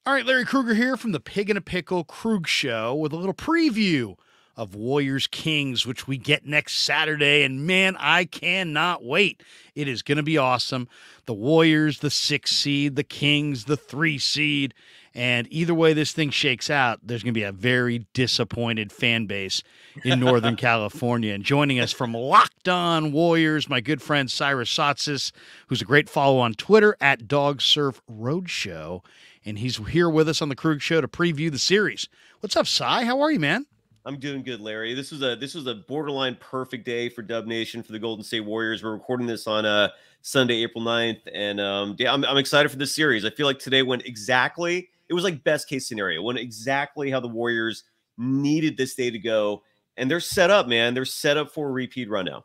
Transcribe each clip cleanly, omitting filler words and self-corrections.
All right, Larry Krueger here from the Pig in a Pickle Krug Show with a little preview of Warriors Kings, which we get next Saturday. And man, I cannot wait. It is going to be awesome. The Warriors, the 6 seed, the Kings, the 3 seed. And either way this thing shakes out, there's going to be a very disappointed fan base in Northern California. And joining us from Locked On Warriors, my good friend Cyrus Saatsaz, who's a great follow on Twitter at Dog Surf Roadshow, and he's here with us on the Krug Show to preview the series. What's up, Cy? How are you, man? I'm doing good, Larry. This was a borderline perfect day for Dub Nation for the Golden State Warriors. We're recording this on Sunday, April 9th, and yeah, I'm excited for this series. I feel like today went exactly. It was like best case scenario. It went exactly how the Warriors needed this day to go, and they're set up, man. They're set up for a repeat run now.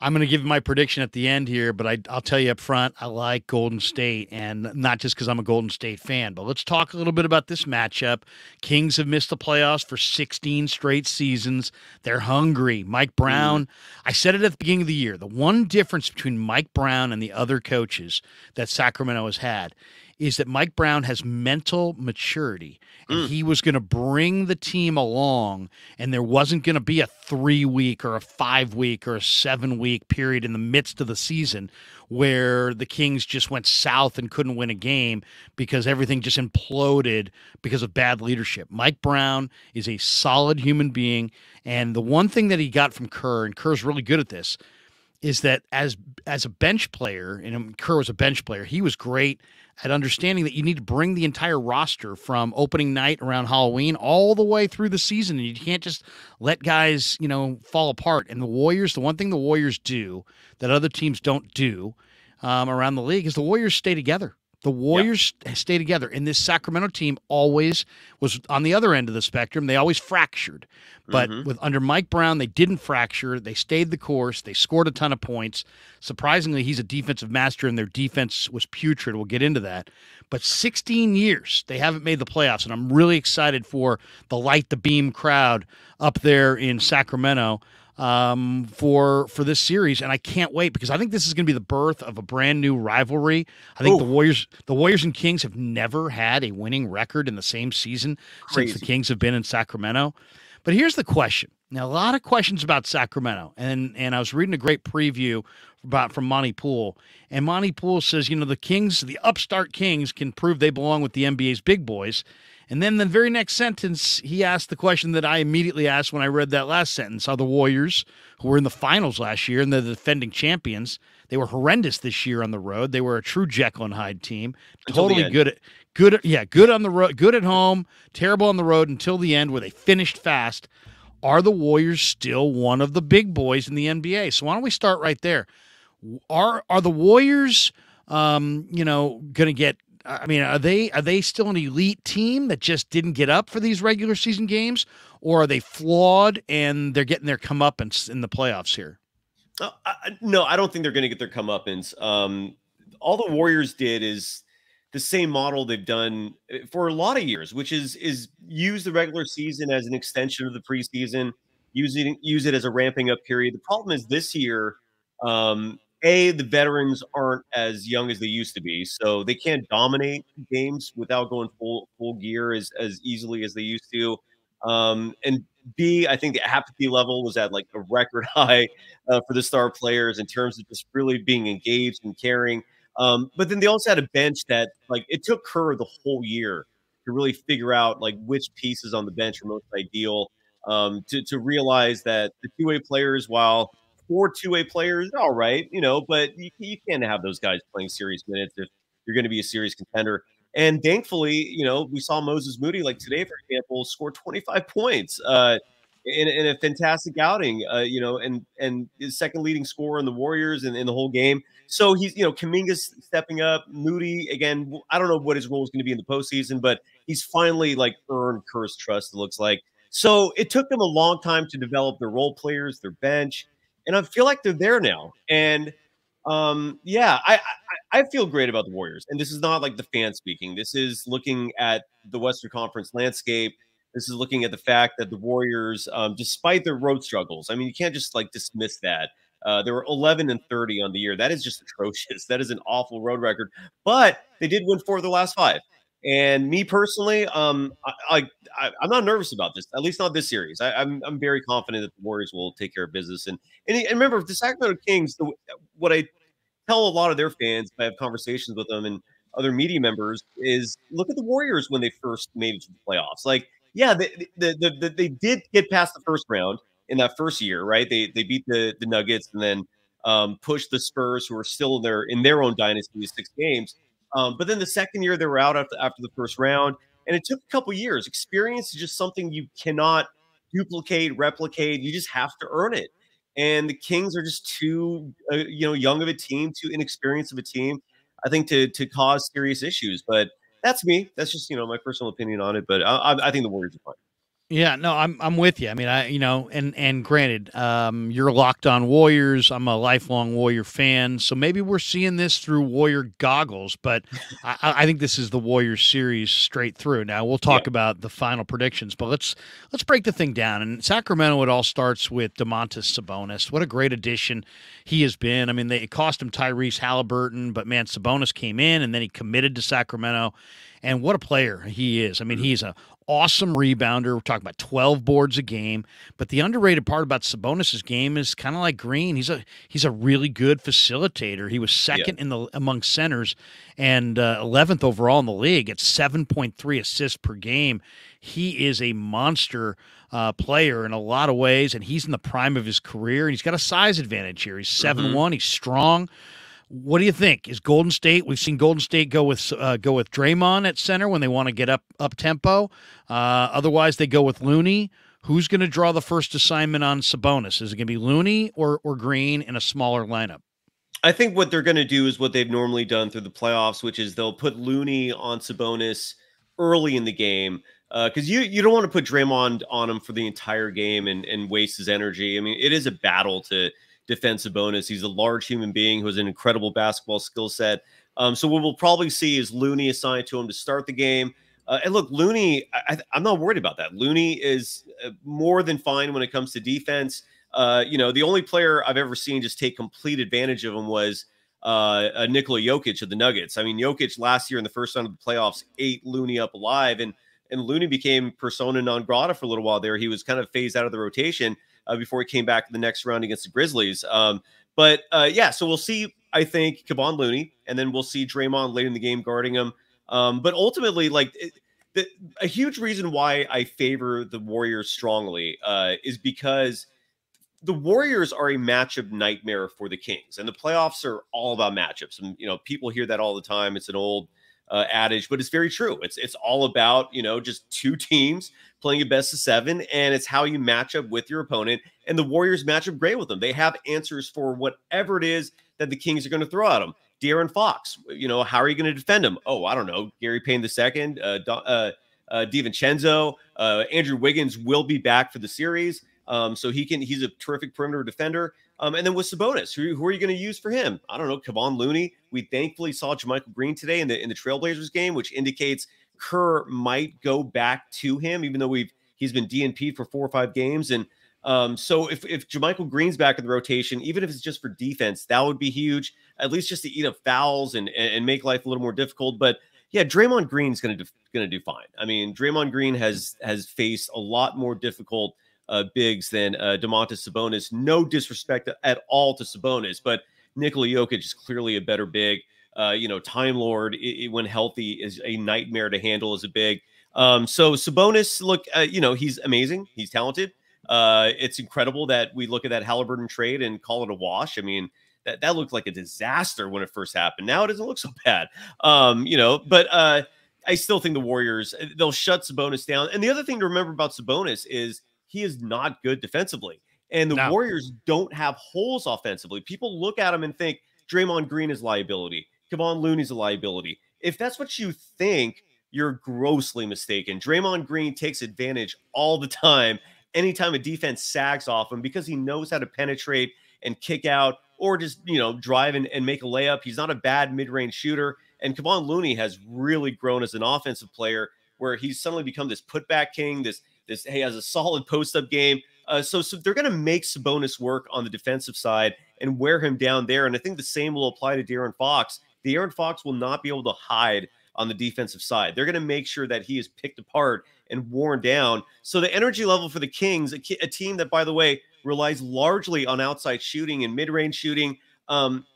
I'm going to give my prediction at the end here, but I'll tell you up front, I like Golden State, and not just because I'm a Golden State fan. But let's talk a little bit about this matchup. Kings have missed the playoffs for 16 straight seasons. They're hungry. Mike Brown, I said it at the beginning of the year, the one difference between Mike Brown and the other coaches that Sacramento has had is that Mike Brown has mental maturity, and he was going to bring the team along, and there wasn't going to be a 3-week or a 5-week or a 7-week period in the midst of the season where the Kings just went south and couldn't win a game because everything just imploded because of bad leadership. Mike Brown is a solid human being, and the one thing that he got from Kerr, and Kerr's really good at this, is that as a bench player, and Kerr was a bench player, he was great at understanding that you need to bring the entire roster from opening night around Halloween all the way through the season. And you can't just let guys, fall apart. And the Warriors, the one thing the Warriors do that other teams don't do around the league is the Warriors stay together. The Warriors stay together, and this Sacramento team always was on the other end of the spectrum. They always fractured, but with under Mike Brown, they didn't fracture. They stayed the course. They scored a ton of points. Surprisingly, he's a defensive master, and their defense was putrid. We'll get into that. But 16 years, they haven't made the playoffs, and I'm really excited for the Light the Beam crowd up there in Sacramento for this series, and I can't wait because I think this is going to be the birth of a brand new rivalry. I think the Warriors and Kings have never had a winning record in the same season since the Kings have been in Sacramento. But here's the question. Now, a lot of questions about Sacramento, and I was reading a great preview from Monty Poole, and Monty Poole says, the Kings, the upstart Kings, can prove they belong with the NBA's big boys. And then the very next sentence, he asked the question that I immediately asked when I read that last sentence. Are the Warriors, who were in the finals last year and they're the defending champions, they were horrendous this year on the road. They were a true Jekyll and Hyde team. Totally good on the road, good at home, terrible on the road until the end where they finished fast. Are the Warriors still one of the big boys in the NBA? So why don't we start right there? Are the Warriors, going to get? I mean, are they still an elite team that just didn't get up for these regular season games, or are they flawed and they're getting their comeuppance in the playoffs here? No, I don't think they're going to get their comeuppance. All the Warriors did is the same model they've done for a lot of years, which is use the regular season as an extension of the preseason, use it as a ramping up period. The problem is this year, the veterans aren't as young as they used to be, so they can't dominate games without going full gear as easily as they used to. And B, I think the apathy level was at like a record high for the star players in terms of just really being engaged and caring. But then they also had a bench that, like, it took Kerr the whole year to really figure out like which pieces on the bench are most ideal. To realize that the two-way players, while 4 two-way players, all right, but you can't have those guys playing serious minutes if you're going to be a serious contender. And thankfully, we saw Moses Moody, like today, for example, score 25 points in a fantastic outing, and his second leading scorer in the Warriors and in the whole game. So he's, Kuminga's stepping up. Moody, again, I don't know what his role is going to be in the postseason, but he's finally like earned Kerr's trust, it looks like. So it took them a long time to develop their role players, their bench, and I feel like they're there now. And I feel great about the Warriors. And this is not like the fan speaking. This is looking at the Western Conference landscape. This is looking at the fact that the Warriors, despite their road struggles, I mean, you can't just like dismiss that. They were 11-30 on the year. That is just atrocious. That is an awful road record. But they did win 4 of the last 5. And me personally, I'm not nervous about this. At least not this series. I'm very confident that the Warriors will take care of business. And remember, the Sacramento Kings, what I tell a lot of their fans, I have conversations with them and other media members, is look at the Warriors when they first made it to the playoffs. Like, yeah, they did get past the first round in that first year, right? They beat the Nuggets and then pushed the Spurs, who are still in their own dynasty, 6 games. But then the second year they were out after the first round, and it took a couple years. Experience is just something you cannot duplicate, replicate. You just have to earn it. And the Kings are just too, young of a team, too inexperienced of a team, I think, to cause serious issues. But that's me. That's just my personal opinion on it. But I think the Warriors are fine. Yeah, no, I'm with you. I mean, and granted, you're locked on Warriors. I'm a lifelong Warrior fan, so maybe we're seeing this through Warrior goggles. But I think this is the Warriors series straight through. Now we'll Yeah. talk about the final predictions, but let's break the thing down. And Sacramento, it all starts with Domantas Sabonis. What a great addition he has been. I mean, it cost him Tyrese Halliburton, but man, Sabonis came in and then he committed to Sacramento. And what a player he is. I mean, he's a awesome rebounder. We're talking about 12 boards a game. But the underrated part about Sabonis's game is kind of like Green. He's a really good facilitator. He was second among centers and 11th overall in the league at 7.3 assists per game. He is a monster player in a lot of ways, and he's in the prime of his career. And he's got a size advantage here. He's 7'1". He's strong. What do you think? Is Golden State? We've seen Golden State go with Draymond at center when they want to get up tempo. Otherwise, they go with Looney. Who's going to draw the first assignment on Sabonis? Is it going to be Looney or Green in a smaller lineup? I think what they're going to do is what they've normally done through the playoffs, which is they'll put Looney on Sabonis early in the game, because you don't want to put Draymond on him for the entire game and waste his energy. I mean, it is a battle to defend Sabonis. He's a large human being who has an incredible basketball skill set. So what we'll probably see is Looney assigned to him to start the game. And look, Looney, I'm not worried about that. Looney is more than fine when it comes to defense. The only player I've ever seen just take complete advantage of him was Nikola Jokic of the Nuggets. I mean, Jokic last year in the first round of the playoffs ate Looney up alive, and Looney became persona non grata for a little while there. He was kind of phased out of the rotation before he came back in the next round against the Grizzlies. So we'll see, I think, Kevon Looney, and then we'll see Draymond late in the game guarding him. But ultimately, a huge reason why I favor the Warriors strongly is because the Warriors are a matchup nightmare for the Kings, and the playoffs are all about matchups. And people hear that all the time. It's an old adage, but it's very true. It's all about just two teams playing a best of 7, and it's how you match up with your opponent. And the Warriors match up great with them. They have answers for whatever it is that the Kings are going to throw at them. De'Aaron Fox, how are you going to defend him? Oh, I don't know. Gary Payne II, DiVincenzo, Andrew Wiggins will be back for the series. So he's a terrific perimeter defender. And then with Sabonis, who are you going to use for him? I don't know. Kevon Looney. We thankfully saw JaMychal Green today in the Trailblazers game, which indicates Kerr might go back to him, even though he's been DNP'd for 4 or 5 games. And so if JaMychal Green's back in the rotation, even if it's just for defense, that would be huge, at least just to eat up fouls and make life a little more difficult. But yeah, Draymond Green's going to do fine. I mean, Draymond Green has faced a lot more difficult bigs than Domantas Sabonis. No disrespect at all to Sabonis, but Nikola Jokic is clearly a better big. Time Lord, when healthy, is a nightmare to handle as a big. So Sabonis, look, he's amazing. He's talented. It's incredible that we look at that Halliburton trade and call it a wash. I mean, that looked like a disaster when it first happened. Now it doesn't look so bad. But I still think the Warriors, they'll shut Sabonis down. And the other thing to remember about Sabonis is he is not good defensively. And the Warriors don't have holes offensively. People look at him and think Draymond Green is liability. Kevon Looney's a liability. If that's what you think, you're grossly mistaken. Draymond Green takes advantage all the time. Anytime a defense sags off him, because he knows how to penetrate and kick out, or just, drive and make a layup. He's not a bad mid-range shooter. And Kevon Looney has really grown as an offensive player, where he's suddenly become this putback king, he has a solid post-up game. So they're going to make Sabonis work on the defensive side and wear him down there. And I think the same will apply to De'Aaron Fox. De'Aaron Fox will not be able to hide on the defensive side. They're going to make sure that he is picked apart and worn down. So the energy level for the Kings, a team that, by the way, relies largely on outside shooting and mid-range shooting,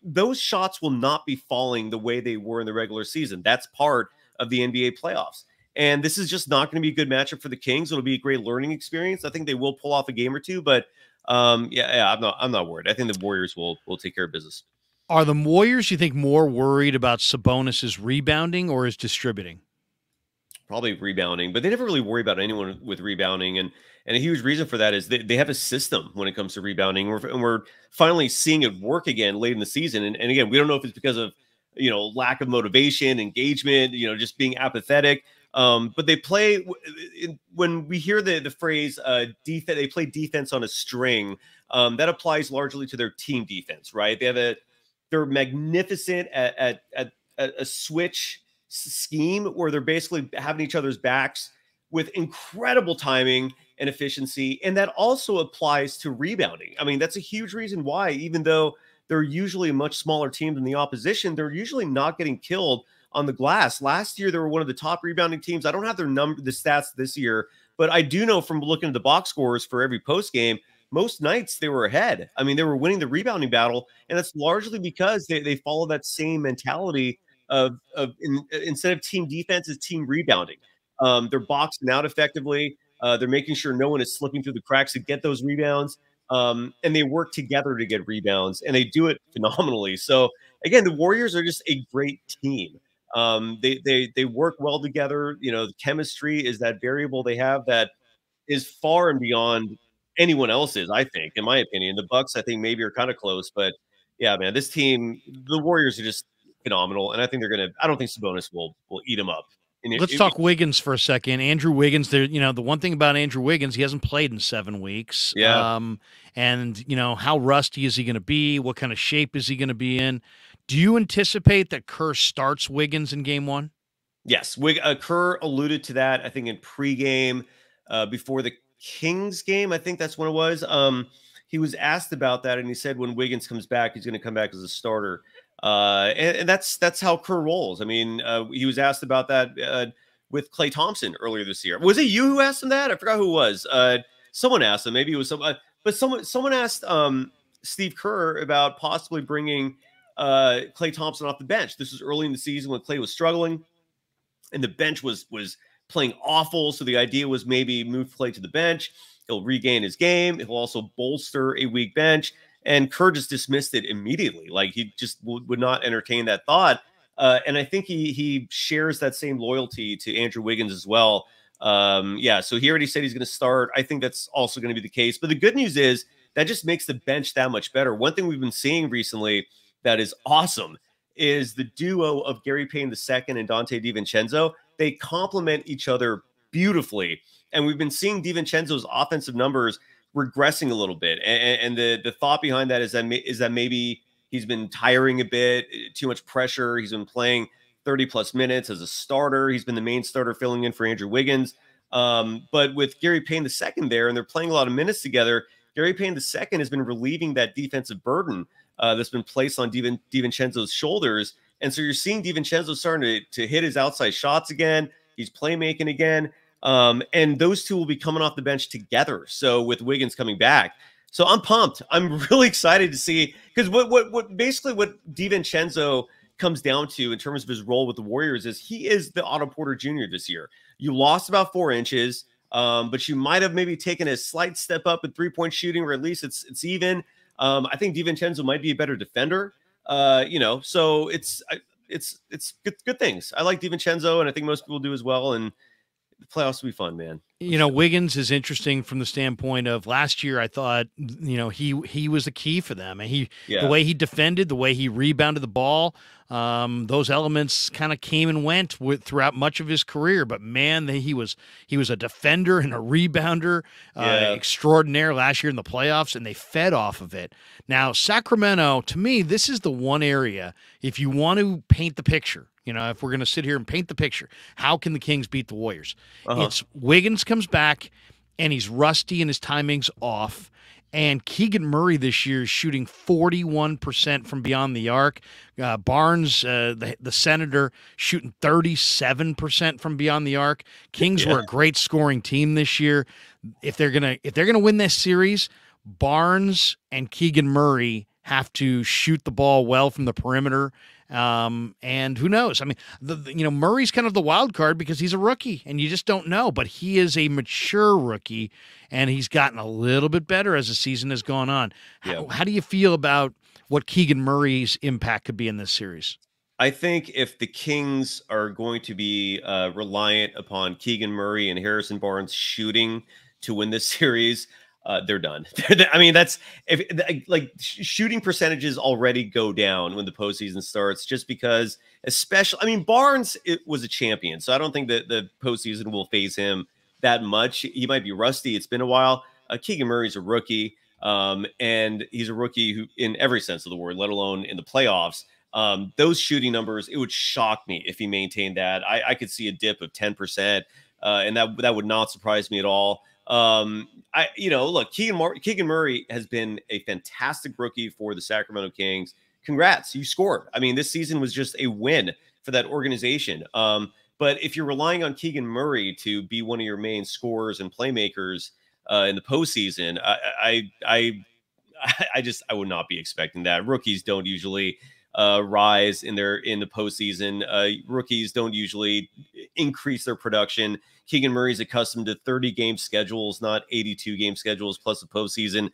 those shots will not be falling the way they were in the regular season. That's part of the NBA playoffs. And this is just not going to be a good matchup for the Kings. It'll be a great learning experience. I think they will pull off a game or two, but I'm not worried. I think the Warriors will take care of business. Are the Warriors, you think, more worried about Sabonis's rebounding or his distributing? Probably rebounding, but they never really worry about anyone with rebounding. And a huge reason for that is they have a system when it comes to rebounding. And we're finally seeing it work again late in the season. And again, we don't know if it's because of, lack of motivation, engagement, just being apathetic. But they play, when we hear the phrase defense, they play defense on a string. That applies largely to their team defense, right? They're magnificent at a switch scheme where they're basically having each other's backs with incredible timing and efficiency. And that also applies to rebounding. I mean, that's a huge reason why, even though they're usually a much smaller team than the opposition, they're usually not getting killed on the glass. Last year, they were one of the top rebounding teams. I don't have the stats this year, but I do know from looking at the box scores for every post game, most nights they were ahead. I mean, they were winning the rebounding battle, and that's largely because they follow that same mentality of instead of team defense is team rebounding. They're boxing out effectively. They're making sure no one is slipping through the cracks to get those rebounds. And they work together to get rebounds, and they do it phenomenally. So again, the Warriors are just a great team. They work well together. The chemistry is that variable they have that is far and beyond anyone else's, I think, in my opinion. The Bucks, I think, maybe are kind of close, but yeah, man, this team, the Warriors are just phenomenal, and I think I don't think Sabonis will eat them up. Let's talk Wiggins for a second. Andrew Wiggins, the one thing about Andrew Wiggins, he hasn't played in 7 weeks. Yeah. And how rusty is he going to be? What kind of shape is he going to be in? Do you anticipate that Kerr starts Wiggins in game 1? Yes. Kerr alluded to that, I think, in pregame before the Kings game. I think that's when it was. He was asked about that, and he said when Wiggins comes back, he's going to come back as a starter. And that's how Kerr rolls. I mean, he was asked about that with Klay Thompson earlier this year. Was it you who asked him that? I forgot who it was. Someone asked him. Maybe it was someone asked Steve Kerr about possibly bringing Klay Thompson off the bench. This was early in the season when Klay was struggling, and the bench was playing awful. So the idea was maybe move Klay to the bench. He'll regain his game. He'll also bolster a weak bench. And Kerr just dismissed it immediately. Like he just would not entertain that thought. And I think he shares that same loyalty to Andrew Wiggins as well. So he already said he's going to start. I think that's also going to be the case. But the good news is that just makes the bench that much better. One thing we've been seeing recently that is awesome is the duo of Gary Payne II and Dante DiVincenzo. They complement each other beautifully. And we've been seeing DiVincenzo's offensive numbers regressing a little bit, and the thought behind that is that maybe he's been tiring a bit, too much pressure. He's been playing 30+ minutes as a starter. He's been the main starter filling in for Andrew Wiggins. But with Gary Payne II there, and they're playing a lot of minutes together, Gary Payne II has been relieving that defensive burden that's been placed on DiVincenzo's shoulders. And so you're seeing DiVincenzo starting to hit his outside shots again. He's playmaking again. And those two will be coming off the bench together. So with Wiggins coming back, so I'm pumped. I'm really excited to see, because what basically what DiVincenzo comes down to in terms of his role with the Warriors is he is the Otto Porter Jr. this year. You lost about 4 inches, but you might have maybe taken a slight step up in 3-point shooting, or at least it's even. I think DiVincenzo might be a better defender. So it's good things. I like DiVincenzo, and I think most people do as well. And the playoffs will be fun, man. Wiggins is interesting from the standpoint of last year. I thought, he was the key for them, and the way he defended, the way he rebounded the ball, those elements kind of came and went throughout much of his career. But man, he was a defender and a rebounder extraordinaire last year in the playoffs, and they fed off of it. Now, Sacramento, to me, this is the one area, if you want to paint the picture, if we're going to sit here and paint the picture, how can the Kings beat the Warriors? It's Wiggins comes back, and he's rusty and his timing's off, And Keegan Murray this year is shooting 41% from beyond the arc. Barnes, the Senator, shooting 37% from beyond the arc. Kings Yeah. were a great scoring team this year. If they're gonna win this series, Barnes and Keegan Murray have to shoot the ball well from the perimeter. And who knows? I mean, Murray's kind of the wild card because he's a rookie and you just don't know, but he is a mature rookie and he's gotten a little bit better as the season has gone on. Yeah. How do you feel about what Keegan Murray's impact could be in this series? I think if the Kings are going to be reliant upon Keegan Murray and Harrison Barnes shooting to win this series, they're done. I mean, that's if like shooting percentages already go down when the postseason starts, just because, especially, I mean, Barnes was a champion, so I don't think that the postseason will phase him that much. He might be rusty; it's been a while. Keegan Murray's a rookie, and he's a rookie who, in every sense of the word, let alone in the playoffs. Those shooting numbers, it would shock me if he maintained that. I could see a dip of 10%, and that would not surprise me at all. Look, Keegan Murray has been a fantastic rookie for the Sacramento Kings. Congrats, you scored. I mean, this season was just a win for that organization. But if you're relying on Keegan Murray to be one of your main scorers and playmakers in the postseason, I would not be expecting that. Rookies don't usually rise in the postseason. Rookies don't usually increase their production. Keegan Murray's accustomed to 30 game schedules, not 82 game schedules plus the postseason.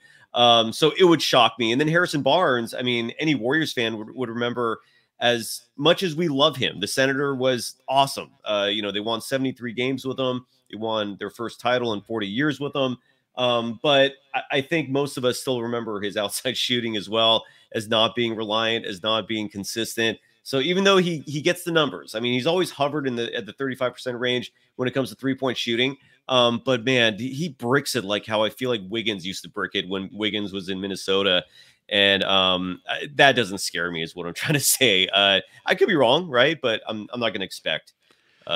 So it would shock me. And then Harrison Barnes, I mean, any Warriors fan would remember, as much as we love him, the Senator was awesome. They won 73 games with him. They won their first title in 40 years with him. But I think most of us still remember his outside shooting as well as not being reliant, as not being consistent. So even though he gets the numbers, I mean, he's always hovered at the 35% range when it comes to 3-point shooting. But man, he bricks it like how I feel like Wiggins used to brick it when Wiggins was in Minnesota. And that doesn't scare me, is what I'm trying to say. I could be wrong, right? But I'm not going to expect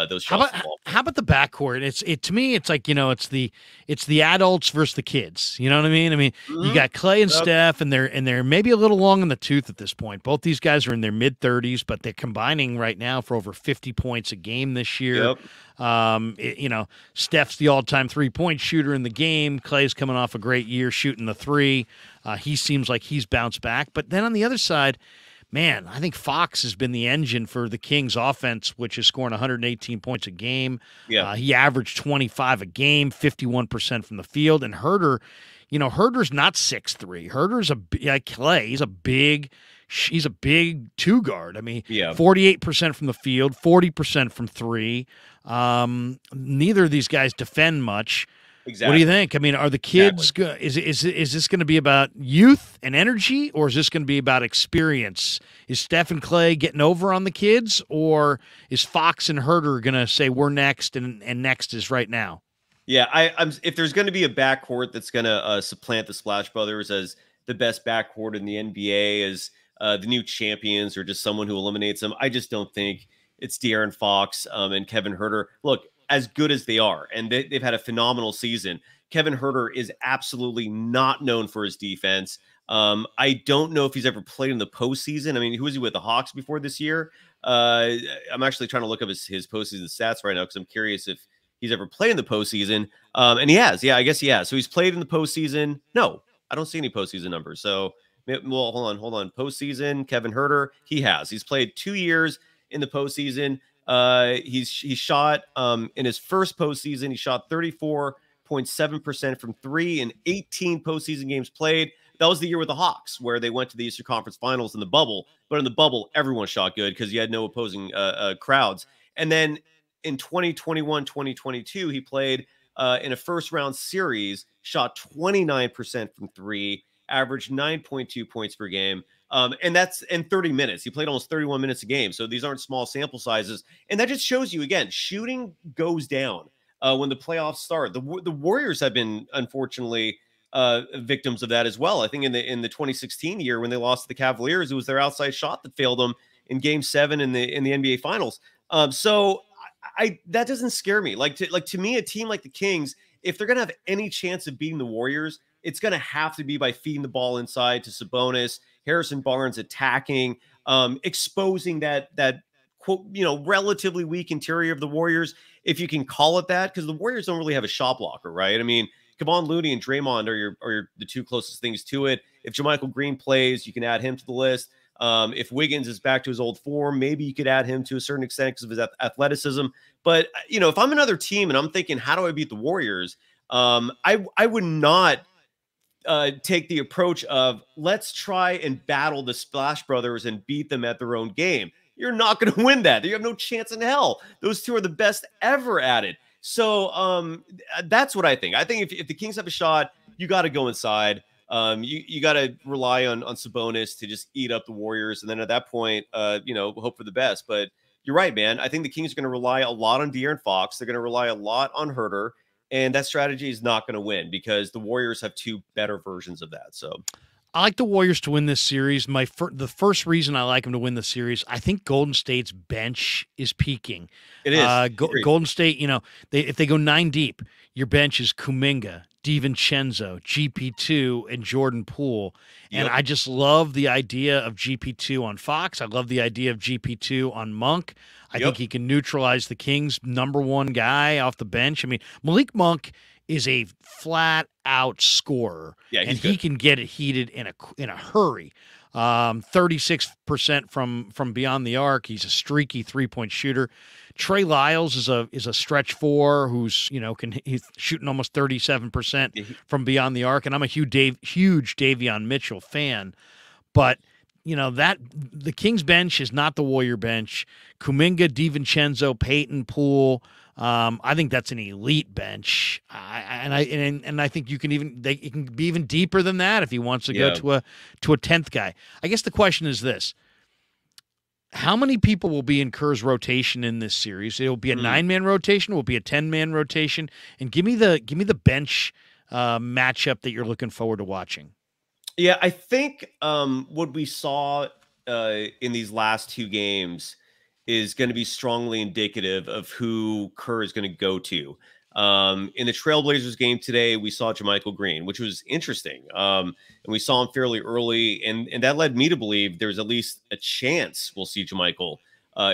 those shots. How about the backcourt? To me, it's like, it's the adults versus the kids. You know what I mean? I mean, you got Clay and Steph, and they're maybe a little long in the tooth at this point. Both these guys are in their mid-30s, but they're combining right now for over 50 points a game this year. Yep. Steph's the all-time three-point shooter in the game. Clay's coming off a great year shooting the three. He seems like he's bounced back. But then on the other side, man, I think Fox has been the engine for the Kings offense, which is scoring 118 points a game. Yeah. He averaged 25 a game, 51% from the field. And Herder's not 6'3". Herder's Clay. He's a big two guard. I mean, 48% from the field, 40% from three. Neither of these guys defend much. Exactly. What do you think? I mean, are the kids is this going to be about youth and energy, or is this going to be about experience? Is Steph and Clay getting over on the kids, or is Fox and Herder going to say we're next and next is right now? Yeah, I'm if there's going to be a backcourt that's going to supplant the Splash Brothers as the best backcourt in the NBA, as the new champions, or just someone who eliminates them, I just don't think it's De'Aaron Fox and Kevin Herder. Look, as good as they are, and they've had a phenomenal season, Kevin Herder is absolutely not known for his defense. I don't know if he's ever played in the postseason. I mean, who was he with, the Hawks before this year? I'm actually trying to look up his postseason stats right now because I'm curious if he's ever played in the postseason. And he has. Yeah, I guess he has. So he's played in the postseason. No, I don't see any postseason numbers. So, well, hold on. Postseason, Kevin Herder, he has. He's played 2 years in the postseason. He shot in his first postseason, he shot 34.7% from three in 18 postseason games played. That was the year with the Hawks, where they went to the Eastern Conference Finals in the bubble. But in the bubble, everyone shot good because you had no opposing crowds. And then in 2021, 2022, he played in a first-round series, shot 29% from three, averaged 9.2 points per game. And that's in 30 minutes. He played almost 31 minutes a game. So these aren't small sample sizes. And that just shows you, again, shooting goes down when the playoffs start. The Warriors have been, unfortunately, victims of that as well. I think in the 2016 year when they lost to the Cavaliers, it was their outside shot that failed them in Game 7 in the NBA Finals. So that doesn't scare me. To me, a team like the Kings, if they're going to have any chance of beating the Warriors, it's going to have to be by feeding the ball inside to Sabonis, Harrison Barnes attacking, exposing that quote, relatively weak interior of the Warriors, if you can call it that, because the Warriors don't really have a shot blocker, right? I mean, Kevon Looney and Draymond are the two closest things to it. If JaMychal Green plays, you can add him to the list. If Wiggins is back to his old form, maybe you could add him to a certain extent because of his athleticism. But, if I'm another team and I'm thinking, how do I beat the Warriors? I would not take the approach of let's try and battle the Splash Brothers and beat them at their own game. You're not going to win that. You have no chance in hell. Those two are the best ever at it. So that's what I think. I think if the Kings have a shot, you got to go inside. You got to rely on Sabonis to just eat up the Warriors, and then at that point, hope for the best. But you're right, man. I think the Kings are going to rely a lot on De'Aaron Fox. They're going to rely a lot on Herter. And that strategy is not going to win because the Warriors have two better versions of that. So I like the Warriors to win this series. The first reason I like them to win the series, I think Golden State's bench is peaking. It is. Golden State, if they go 9 deep, your bench is Kuminga, DiVincenzo, GP2, and Jordan Poole. And I just love the idea of GP2 on Fox. I love the idea of GP2 on Monk. I think he can neutralize the Kings' #1 guy off the bench. I mean, Malik Monk is a flat-out scorer, and he can get it heated in a hurry. 36% from beyond the arc. He's a streaky 3-point shooter. Trey Lyles is a stretch 4 who's he's shooting almost 37% from beyond the arc, and I'm a huge Davion Mitchell fan, but that the Kings bench is not the Warrior bench. Kuminga, DiVincenzo, Payton, Poole. I think that's an elite bench, and I think it can be even deeper than that if he wants to go to a 10th guy. I guess the question is this: how many people will be in Kerr's rotation in this series? It'll be a 9-man rotation. It will be a 10-man rotation. And give me the bench matchup that you're looking forward to watching. Yeah, I think what we saw in these last 2 games is going to be strongly indicative of who Kerr is going to go to. In the Trailblazers game today, we saw JaMychal Green, which was interesting. And we saw him fairly early, and that led me to believe there's at least a chance we'll see JaMychal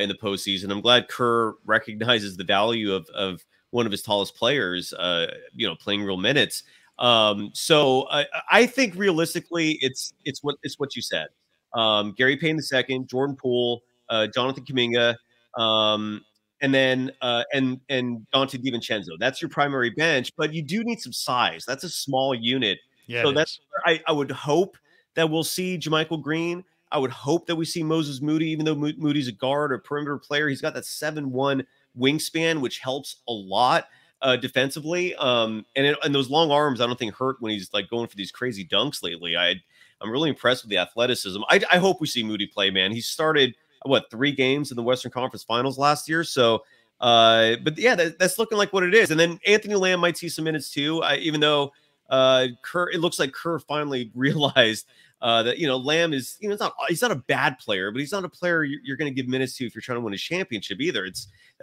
in the postseason. I'm glad Kerr recognizes the value of one of his tallest players, playing real minutes. So I think realistically, it's what you said. Gary Payne II, Jordan Poole, Jonathan Kuminga, and then and Dante DiVincenzo. That's your primary bench, but you do need some size. That's a small unit. Yeah, so that's where I would hope that we'll see JaMychal Green. I would hope that we see Moses Moody, even though Moody's a guard or perimeter player. He's got that 7'1" wingspan, which helps a lot defensively. And those long arms, I don't think hurt when he's like going for these crazy dunks lately. I'm really impressed with the athleticism. I hope we see Moody play, man. He started 3 games in the Western Conference Finals last year. So, but yeah, that's looking like what it is. And then Anthony Lamb might see some minutes too, even though it looks like Kerr finally realized that Lamb is he's not a bad player, but he's not a player you're going to give minutes to if you're trying to win a championship either.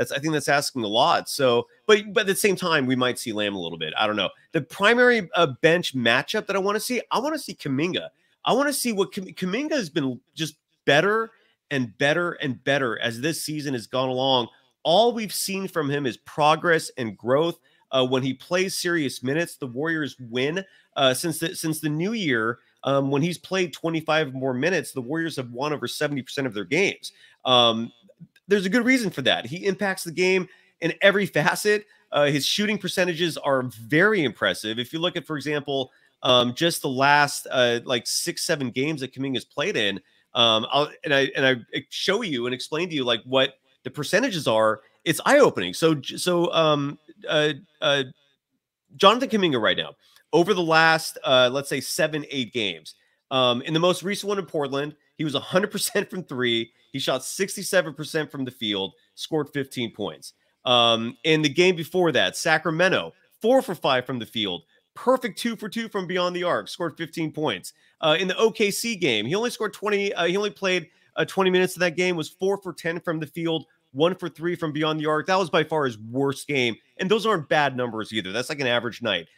I think that's asking a lot. So, but at the same time, we might see Lamb a little bit. I don't know. The primary bench matchup that I want to see Kuminga. I want to see what Kuminga has been just better and better and better as this season has gone along. All we've seen from him is progress and growth. When he plays serious minutes, the Warriors win. Since the new year, when he's played 25 more minutes, the Warriors have won over 70% of their games. There's a good reason for that. He impacts the game in every facet. His shooting percentages are very impressive. If you look at, for example, just the last 6-7 games that Kuminga's played in, I show you and explain to you like what the percentages are. It's eye-opening. So Jonathan Kuminga right now, over the last let's say 7-8 games, in the most recent one in Portland, he was 100% from 3. He shot 67% from the field, scored 15 points. In the game before that, Sacramento, 4 for 5 from the field, perfect 2 for 2 from beyond the arc, scored 15 points. In the OKC game, he only scored 20. He only played 20 minutes of that game, was 4 for 10 from the field, 1 for 3 from beyond the arc. That was by far his worst game. And those aren't bad numbers either. That's like an average night.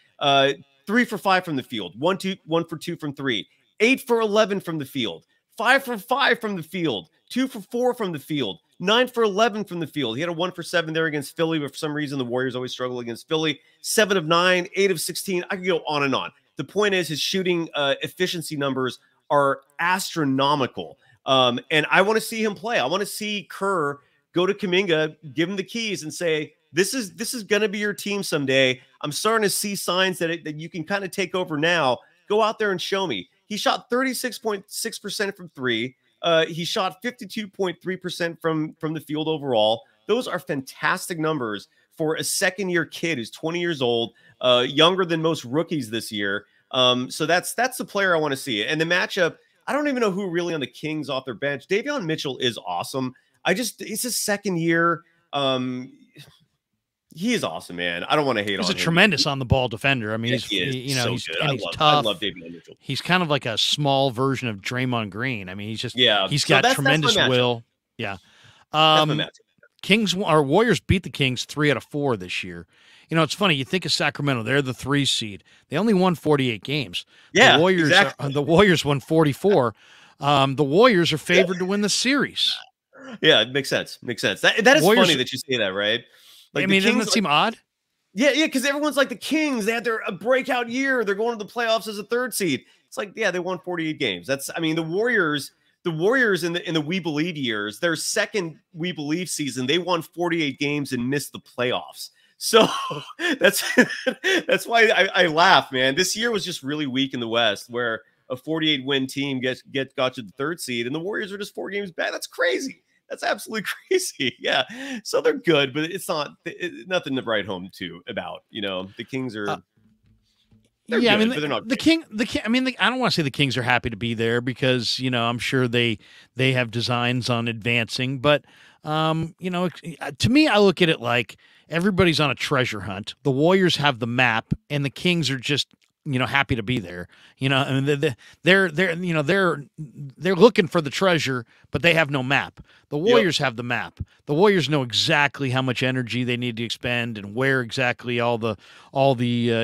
3 for 5 from the field, 1 for 2 from 3, 8 for 11 from the field, 5 for 5 from the field, 2 for 4 from the field, 9 for 11 from the field. He had a 1 for 7 there against Philly, but for some reason the Warriors always struggle against Philly. 7 of 9, 8 of 16. I could go on and on. The point is his shooting efficiency numbers are astronomical. And I want to see him play. I want to see Kerr go to Kuminga, give him the keys and say, this is going to be your team someday. I'm starting to see signs that you can kind of take over now. Go out there and show me. He shot 36.6% from 3. He shot 52.3% from the field overall. Those are fantastic numbers for a second-year kid who's 20 years old, younger than most rookies this year. So that's the player I want to see. And the matchup, I don't even know who really on the Kings off their bench. Davion Mitchell is awesome. It's his second year. He is awesome, man. I don't want to hate on him. He's a tremendous on the ball defender. I mean, he's he's tough. I love Davion Mitchell. He's kind of like a small version of Draymond Green. I mean, he's got tremendous will. Yeah. Warriors beat the Kings 3 out of 4 this year. You know, it's funny. You think of Sacramento; they're the 3 seed. They only won 48 games. Yeah, the Warriors won 44. The Warriors are favored to win the series. Yeah, it makes sense. That is funny that you say that, right? Like, I mean, doesn't it seem odd? Yeah, because everyone's like the Kings. They had a breakout year. They're going to the playoffs as a 3rd seed. It's like, yeah, they won 48 games. The Warriors in the We Believe years, their second We Believe season, they won 48 games and missed the playoffs. So that's why I laugh, man. This year was just really weak in the West, where a 48-win team got you the 3rd seed, and the Warriors are just 4 games back. That's crazy. That's absolutely crazy. Yeah. So they're good, but it's nothing to write home to about. You know, the Kings are. Good, I mean, but they're not the King. I mean, I don't want to say the Kings are happy to be there because I'm sure they have designs on advancing, but to me, I look at it like everybody's on a treasure hunt. The Warriors have the map, and the Kings are just happy to be there. I mean, they're looking for the treasure, but they have no map. The Warriors have the map. The Warriors know exactly how much energy they need to expend and where exactly all the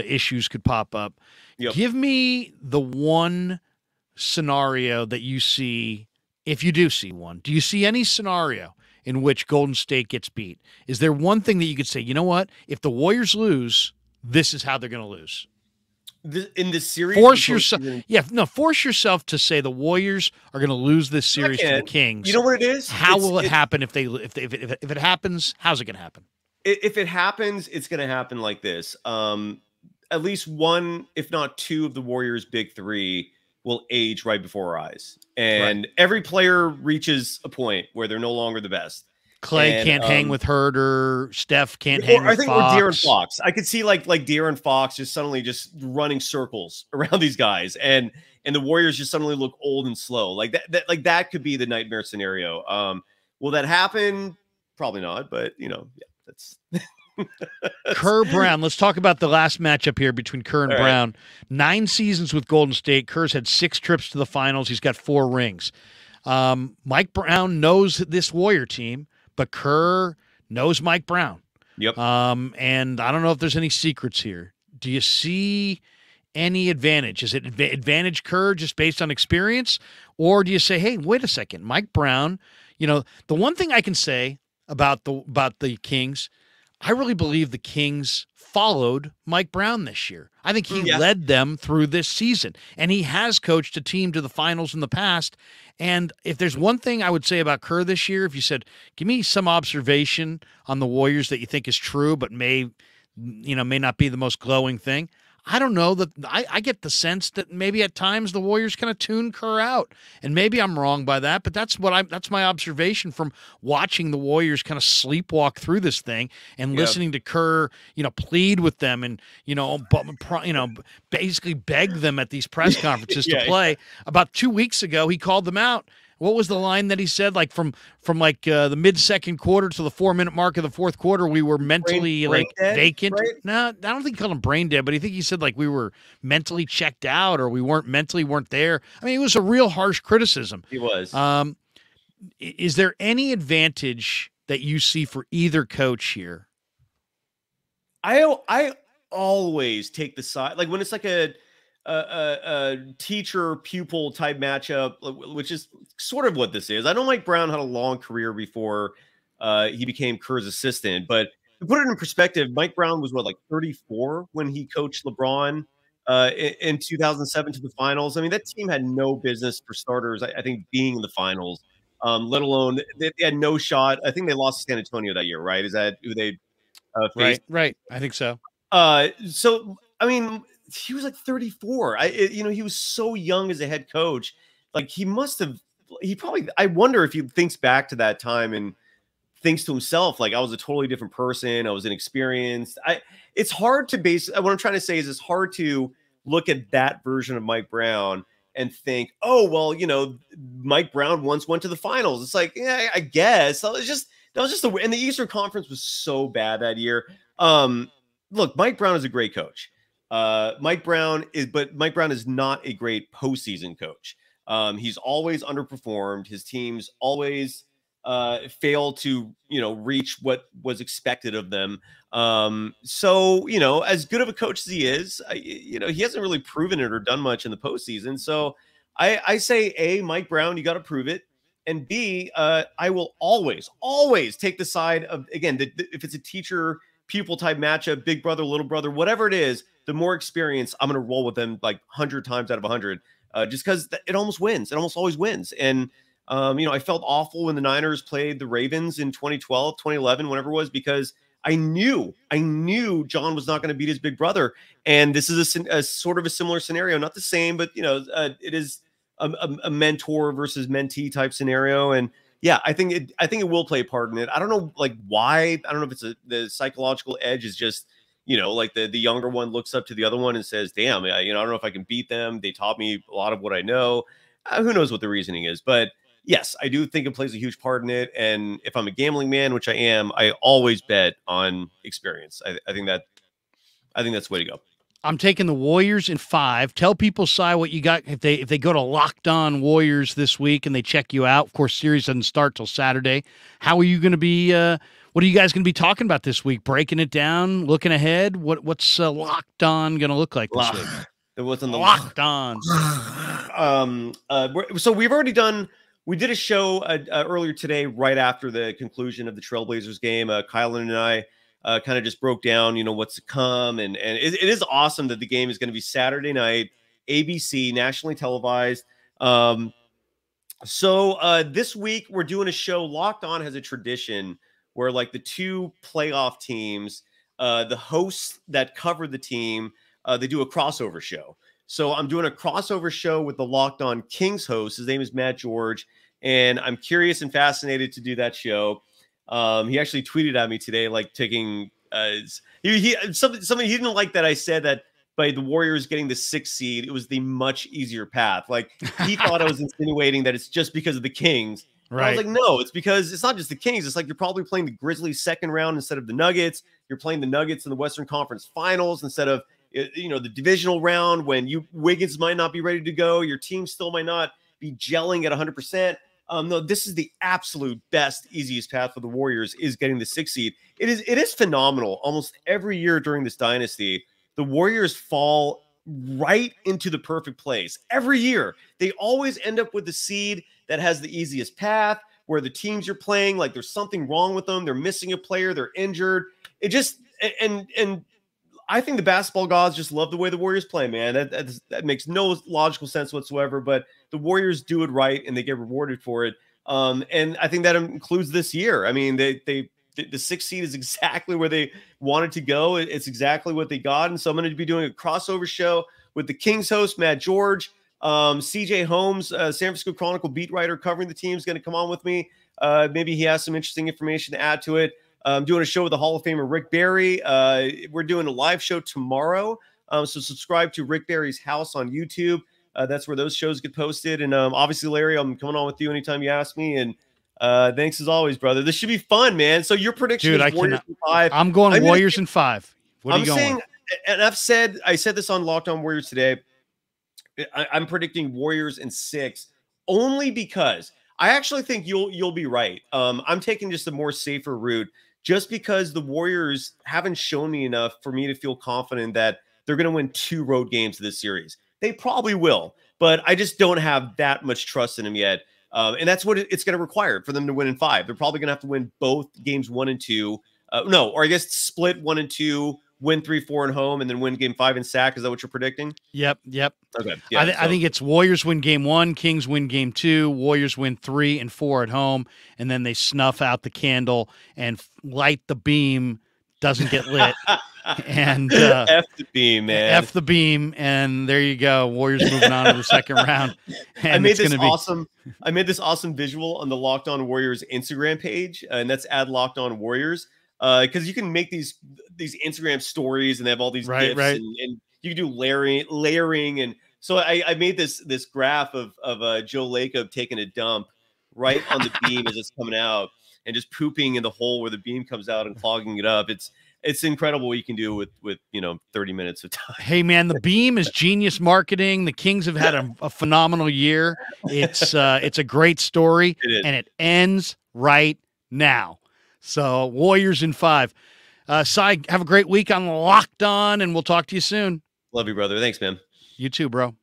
issues could pop up. Yep. Give me the one scenario that you see, if you do see one. Do you see any scenario in which Golden State gets beat? Is there one thing that you could say, you know what? If the Warriors lose, this is how they're going to lose. In this series, force yourself to say the Warriors are going to lose this series to the Kings. You know what it is? How will it happen if it happens? How's it going to happen? If it happens, it's going to happen like this. At least one, if not 2, of the Warriors' big 3 will age right before our eyes, and every player reaches a point where they're no longer the best. Clay can't hang with Herter. Steph can't hang with Fox. Or De'Aaron Fox. I could see like De'Aaron Fox just suddenly just running circles around these guys, and the Warriors just suddenly look old and slow. Like that could be the nightmare scenario. Will that happen? Probably not. But that's Kerr Brown. Let's talk about the last matchup here between Kerr and Brown. 9 seasons with Golden State. Kerr's had 6 trips to the finals. He's got 4 rings. Mike Brown knows this Warrior team, but Kerr knows Mike Brown. Yep. And I don't know if there's any secrets here. Do you see any advantage? Is it advantage Kerr just based on experience? Or do you say, hey, wait a second, Mike Brown, the one thing I can say about the Kings, I really believe the Kings followed Mike Brown this year. I think he led them through this season, and he has coached a team to the finals in the past. And if there's one thing I would say about Kerr this year, if you said, give me some observation on the Warriors that you think is true, but may not be the most glowing thing, I don't know that I get the sense that maybe at times the Warriors kind of tune Kerr out, and maybe I'm wrong by that, but that's my observation from watching the Warriors kind of sleepwalk through this thing and listening to Kerr, plead with them and basically beg them at these press conferences to play. About 2 weeks ago, he called them out. What was the line that he said? Like from the mid-second quarter to the 4-minute mark of the fourth quarter, we were mentally vacant. Right? No, I don't think he called him brain dead, but I think he said like we were mentally checked out or we weren't there. I mean, it was a real harsh criticism. He was. Is there any advantage that you see for either coach here? I always take the side. Like when it's like a teacher pupil type matchup, which is sort of what this is. I know Mike Brown had a long career before he became Kerr's assistant, but to put it in perspective, Mike Brown was what, like 34 when he coached LeBron in 2007 to the finals. I mean, that team had no business, for starters, I think, being in the finals, let alone they had no shot. I think they lost to San Antonio that year, right? Is that who they faced? Right. I think so. So I mean, he was like 34. He was so young as a head coach. Like he must have. He probably. I wonder if he thinks back to that time and thinks to himself, like, I was a totally different person. I was inexperienced. It's hard to base. What I'm trying to say is it's hard to look at that version of Mike Brown and think, oh, well, Mike Brown once went to the finals. It's like, yeah, I guess that was just and the Eastern Conference was so bad that year. Look, Mike Brown is a great coach. Mike Brown is not a great postseason coach. He's always underperformed. His teams always fail to reach what was expected of them. So as good of a coach as he is, he hasn't really proven it or done much in the postseason. So I say, Mike Brown, you got to prove it. And B, I will always take the side of, again, if it's a teacher pupil type matchup, big brother, little brother, whatever it is, the more experience, I'm going to roll with them like 100 times out of 100, just because it almost wins. It almost always wins. And I felt awful when the Niners played the Ravens in 2012, 2011, whenever it was, because I knew John was not going to beat his big brother. And this is a sort of a similar scenario, not the same, but it is a mentor versus mentee type scenario. And yeah, I think it will play a part in it. I don't know like why. I don't know if it's the psychological edge is just, like the younger one looks up to the other one and says, damn, I don't know if I can beat them. They taught me a lot of what I know. Who knows what the reasoning is, but yes, I do think it plays a huge part in it. And if I'm a gambling man, which I am, I always bet on experience. I think that's the way to go. I'm taking the Warriors in 5. Tell people, Cy, what you got if they go to Locked On Warriors this week and they check you out. Of course, series doesn't start till Saturday. How are you going to be? What are you guys going to be talking about this week? Breaking it down, looking ahead. What's Locked On going to look like this week? It wasn't the Locked On. So we've already done. We did a show earlier today, right after the conclusion of the Trailblazers game. Kylan and I kind of just broke down, what's to come. And it is awesome that the game is going to be Saturday night, ABC, nationally televised. So this week we're doing a show. Locked On has a tradition where like the two playoff teams, the hosts that cover the team, they do a crossover show. So I'm doing a crossover show with the Locked On Kings host. His name is Matt George, and I'm curious and fascinated to do that show. He actually tweeted at me today, like taking something he didn't like that I said that by the Warriors getting the 6th seed, it was the much easier path. Like he thought I was insinuating that it's just because of the Kings. Right. I was like, no, it's because it's not just the Kings. It's like you're probably playing the Grizzlies second round instead of the Nuggets. You're playing the Nuggets in the Western Conference Finals instead of the divisional round when Wiggins might not be ready to go. Your team still might not be gelling at 100%. No, this is the absolute best, easiest path for the Warriors is getting the 6th seed. It is phenomenal. Almost every year during this dynasty, the Warriors fall right into the perfect place. Every year, they always end up with the seed that has the easiest path, where the teams you're playing, like there's something wrong with them. They're missing a player. They're injured. It just, and I think the basketball gods just love the way the Warriors play, man. That makes no logical sense whatsoever, but the Warriors do it right and they get rewarded for it. And I think that includes this year. I mean, the 6th seed is exactly where they wanted to go. It's exactly what they got. And so I'm going to be doing a crossover show with the Kings host, Matt George. CJ Holmes, San Francisco Chronicle beat writer covering the team, is going to come on with me. Maybe he has some interesting information to add to it. I'm doing a show with the Hall of Famer Rick Barry. We're doing a live show tomorrow. So subscribe to Rick Barry's house on YouTube. That's where those shows get posted. And obviously, Larry, I'm coming on with you anytime you ask me. And thanks as always, brother. This should be fun, man. So your prediction is Warriors in 5. I'm going Warriors in 5. What are you going? Saying, and I said this on Locked On Warriors today. I'm predicting Warriors in 6 only because I actually think you'll be right. I'm taking just a more safer route just because the Warriors haven't shown me enough for me to feel confident that they're going to win 2 road games this series. They probably will, but I just don't have that much trust in them yet. And that's what it's going to require for them to win in 5. They're probably going to have to win both games 1 and 2. No, or I guess split 1 and 2, win 3, 4 at home, and then win game 5 in Sac. Is that what you're predicting? Yep. Okay. Yeah, I think it's Warriors win game 1, Kings win game 2, Warriors win 3 and 4 at home, and then they snuff out the candle and light the beam doesn't get lit. And F the beam, man. F the beam, and there you go. Warriors moving on to the second round. And I made this awesome visual on the Locked On Warriors Instagram page, and that's @LockedOnWarriors. Because you can make these Instagram stories, and they have all these GIFs, and you can do layering, and so I made this graph of Joe Lacob taking a dump right on the beam as it's coming out, and just pooping in the hole where the beam comes out and clogging it up. It's incredible what you can do with 30 minutes of time. Hey man, the beam is genius marketing. The Kings have had a phenomenal year. It's a great story, and it ends right now. So Warriors in 5. Cy, have a great week on Locked On, and we'll talk to you soon. Love you, brother. Thanks, man. You too, bro.